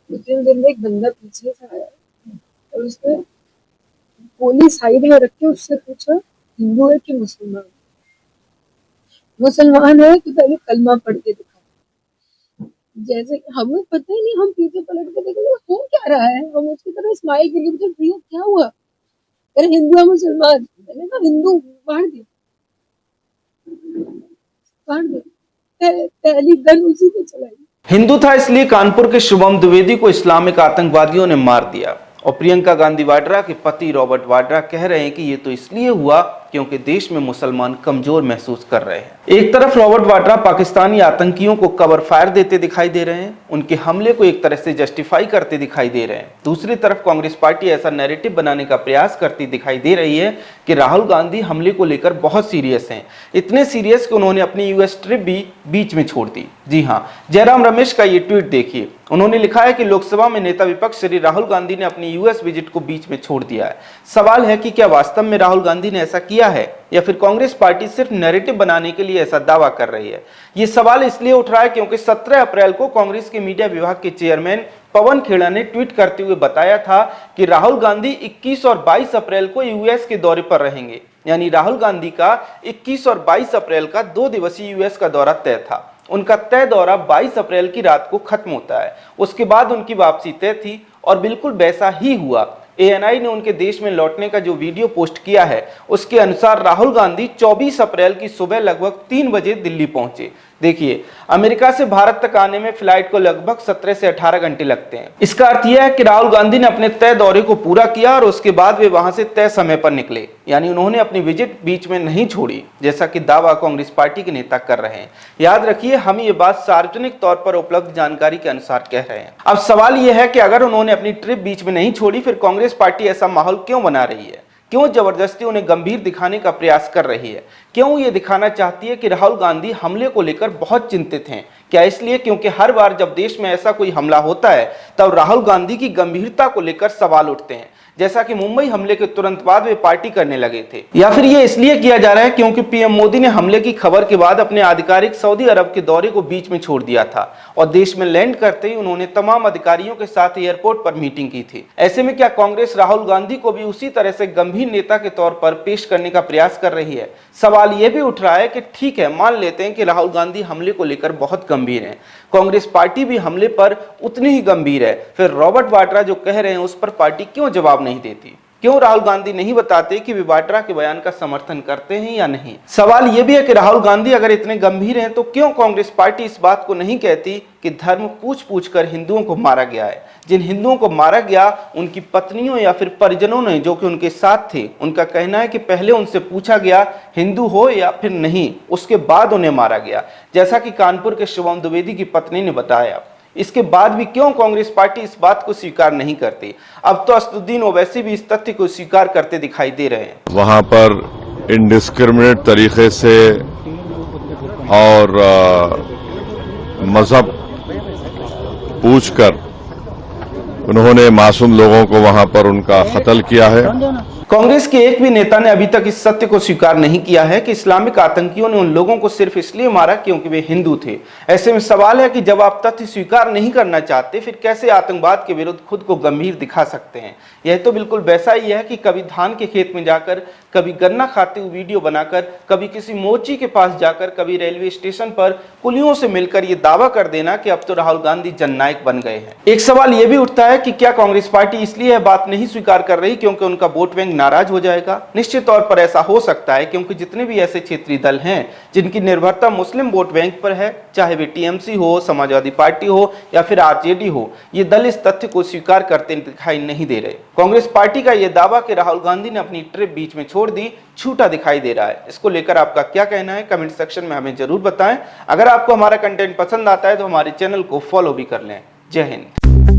उतने दिन में एक बंदा पीछे से आया और उसने गोली साइड में रख के उससे पूछा, हिंदू है कि मुसलमान? मुसलमान है तो पहले कलमा पढ़ के दिखा। जैसे हमें पता ही नहीं, हम पीछे पलट के देखेंगे हो क्या रहा है, हम उसकी तरह स्माइल करके पूछे, भैया क्या हुआ? अरे हिंदू है मुसलमान? मैंने कहा हिंदू। मार दे, मार दे। पहली गन उसी पे चलाई। हिंदू था इसलिए कानपुर के शुभम द्विवेदी को इस्लामिक आतंकवादियों ने मार दिया। और प्रियंका गांधी वाड्रा के पति रॉबर्ट वाड्रा कह रहे हैं कि ये तो इसलिए हुआ क्योंकि देश में मुसलमान कमजोर महसूस कर रहे हैं। एक तरफ रॉबर्ट वाड्रा पाकिस्तानी आतंकियों को कवर फायर देते दिखाई दे रहे हैं, उनके हमले को एक तरह से जस्टिफाई करते दिखाई दे रहे हैं। दूसरी तरफ कांग्रेस पार्टी ऐसा नैरेटिव बनाने का प्रयास करती दिखाई दे रही है कि राहुल गांधी हमले को लेकर बहुत सीरियस हैं, इतने सीरियस कि उन्होंने अपनी यूएस ट्रिप भी बीच में छोड़ दी। जी हां, जयराम रमेश का ये ट्वीट देखिए। उन्होंने लिखा है कि लोकसभा में नेता विपक्ष श्री राहुल गांधी ने अपनी यूएस विजिट को बीच में छोड़ दिया है। सवाल है कि क्या वास्तव में राहुल गांधी ने ऐसा किया है या फिर कांग्रेस पार्टी सिर्फ नैरेटिव बनाने के लिए ऐसा दावा कर रही है। ये सवाल इसलिए उठ रहा है क्योंकि 17 अप्रैल को कांग्रेस के मीडिया विभाग के चेयरमैन पवन खेड़ा ने ट्वीट करते हुए बताया था कि राहुल गांधी 21 और 22 अप्रैल को यूएस के दौरे पर रहेंगे। यानी राहुल गांधी का 21 और 22 अप्रैल का 2 दिवसीय यूएस का दौरा तय था। उनका तय दौरा 22 अप्रैल की रात को खत्म होता है। उसके बाद उनकी वापसी तय थी और बिल्कुल वैसा ही हुआ। एएनआई ने उनके देश में लौटने का जो वीडियो पोस्ट किया है उसके अनुसार राहुल गांधी 24 अप्रैल की सुबह लगभग 3 बजे दिल्ली पहुंचे। देखिए, अमेरिका से भारत तक आने में फ्लाइट को लगभग 17 से 18 घंटे लगते हैं। इसका अर्थ यह है कि राहुल गांधी ने अपने तय दौरे को पूरा किया और उसके बाद वे वहां से तय समय पर निकले। यानी उन्होंने अपनी विजिट बीच में नहीं छोड़ी, जैसा कि दावा कांग्रेस पार्टी के नेता कर रहे हैं। याद रखिए, हम ये बात सार्वजनिक तौर पर उपलब्ध जानकारी के अनुसार कह रहे हैं। अब सवाल यह है कि अगर उन्होंने अपनी ट्रिप बीच में नहीं छोड़ी, फिर कांग्रेस पार्टी ऐसा माहौल क्यों बना रही है? क्यों जबरदस्ती उन्हें गंभीर दिखाने का प्रयास कर रही है? क्यों ये दिखाना चाहती है कि राहुल गांधी हमले को लेकर बहुत चिंतित हैं? क्या इसलिए क्योंकि हर बार जब देश में ऐसा कोई हमला होता है तब राहुल गांधी की गंभीरता को लेकर सवाल उठते हैं, जैसा कि मुंबई हमले के तुरंत बाद वे पार्टी करने लगे थे? या फिर ये इसलिए किया जा रहा है क्योंकि पीएम मोदी ने हमले की खबर के बाद अपने आधिकारिक सऊदी अरब के दौरे को बीच में छोड़ दिया था और देश में लैंड करते ही उन्होंने तमाम अधिकारियों के साथ एयरपोर्ट पर मीटिंग की थी? ऐसे में क्या कांग्रेस राहुल गांधी को भी उसी तरह से गंभीर नेता के तौर पर पेश करने का प्रयास कर रही है? सवाल यह भी उठ रहा है कि ठीक है, मान लेते हैं कि राहुल गांधी हमले को लेकर बहुत गंभीर हैं, कांग्रेस पार्टी भी हमले पर उतनी ही गंभीर है, फिर रॉबर्ट वाड्रा जो कह रहे हैं उस पर पार्टी क्यों जवाब नहीं देती? क्यों राहुल गांधी नहीं बताते कि वे वाड्रा के बयान का समर्थन करते हैं या नहीं? सवाल यह भी है कि राहुल गांधी अगर इतने गंभीर हैं तो क्यों कांग्रेस पार्टी इस बात को नहीं कहती कि धर्म पूछ पूछ कर हिंदुओं को मारा गया है? जिन हिंदुओं को मारा गया उनकी पत्नियों या फिर परिजनों ने जो कि उनके साथ थे, उनका कहना है कि पहले उनसे पूछा गया हिंदू हो या फिर नहीं, उसके बाद उन्हें मारा गया, जैसा कि कानपुर के शुभम द्विवेदी की पत्नी ने बताया। इसके बाद भी क्यों कांग्रेस पार्टी इस बात को स्वीकार नहीं करती? अब तो असदुद्दीन ओवैसी भी इस तथ्य को स्वीकार करते दिखाई दे रहे हैं। वहां पर इनडिस्क्रिमिनेट तरीके से और मजहब पूछकर उन्होंने मासूम लोगों को वहां पर उनका कत्ल किया है। कांग्रेस के एक भी नेता ने अभी तक इस सत्य को स्वीकार नहीं किया है कि इस्लामिक आतंकियों ने उन लोगों को सिर्फ इसलिए मारा क्योंकि वे हिंदू थे। ऐसे में सवाल है कि जब आप तथ्य स्वीकार नहीं करना चाहते, फिर कैसे आतंकवाद के विरुद्ध खुद को गंभीर दिखा सकते हैं? यह तो बिल्कुल वैसा ही है कि कभी धान के खेत में जाकर, कभी गन्ना खाते हुए वीडियो बनाकर, कभी किसी मोची के पास जाकर, कभी रेलवे स्टेशन पर कुलियों से मिलकर यह दावा कर देना कि अब तो राहुल गांधी जननायक बन गए हैं। एक सवाल यह भी उठता है कि क्या कांग्रेस पार्टी इसलिए यह बात नहीं स्वीकार कर रही क्योंकि उनका वोट बैंक नाराज हो जाएगा? निश्चित तौर पर ऐसा हो सकता है, क्योंकि जितने भी ऐसे क्षेत्रीय दल हैं जिनकी निर्भरता मुस्लिम वोट बैंक पर है, चाहे वे टीएमसी हो, समाजवादी पार्टी हो या फिर आरजेडी हो, ये दल इस तथ्य को स्वीकार करते दिखाई नहीं दे रहे। कांग्रेस पार्टी का यह दावा कि राहुल गांधी ने अपनी ट्रिप बीच में छोड़ दी झूठा दिखाई दे रहा है। इसको लेकर आपका क्या कहना है? कमेंट सेक्शन में हमें जरूर बताएं। अगर आपको हमारा कंटेंट पसंद आता है तो हमारे चैनल को फॉलो भी कर लें। जय हिंद।